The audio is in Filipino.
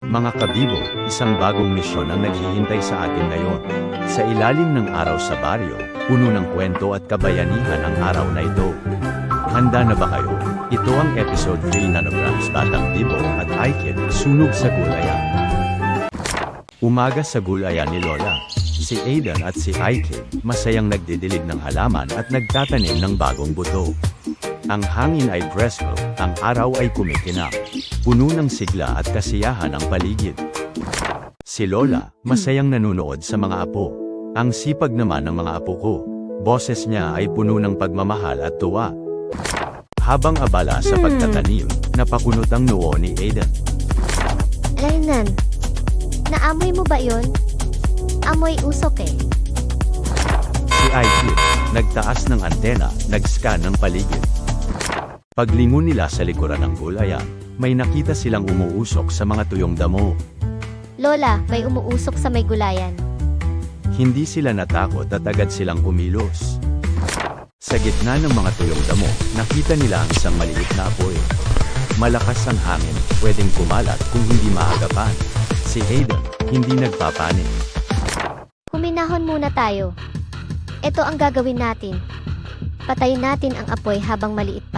Mga kabibo, isang bagong misyon ang naghihintay sa atin ngayon. Sa ilalim ng araw sa baryo, puno ng kwento at kabayanihan ang araw na ito. Handa na ba kayo? Ito ang episode 3 Nanograms Batang Bibo at Aikid, Sunog sa Gulayan. Umaga sa gulayan ni Lola. Si Aidan at si Aikid, masayang nagdidilig ng halaman at nagtatanim ng bagong buto. Ang hangin ay presko, ang araw ay kumikinang. Puno ng sigla at kasiyahan ang paligid. Si Lola, masayang nanunood sa mga apo. Ang sipag naman ng mga apo ko. Boses niya ay puno ng pagmamahal at tuwa. Habang abala sa pagtatanim, napakunot ang noo ni Aidan. Reynan, naamoy mo ba yon? Amoy usok eh. Si Aikid, nagtaas ng antena, nag-scan ng paligid. Paglingon nila sa likuran ng gulayan, may nakita silang umuusok sa mga tuyong damo. Lola, may umuusok sa may gulayan. Hindi sila natakot at agad silang kumilos. Sa gitna ng mga tuyong damo, nakita nila ang isang maliit na apoy. Malakas ang hangin, pwedeng kumalat kung hindi maagapan. Si Aidan, hindi nagpapanik. Huminahon muna tayo. Ito ang gagawin natin. Patayin natin ang apoy habang maliit pa.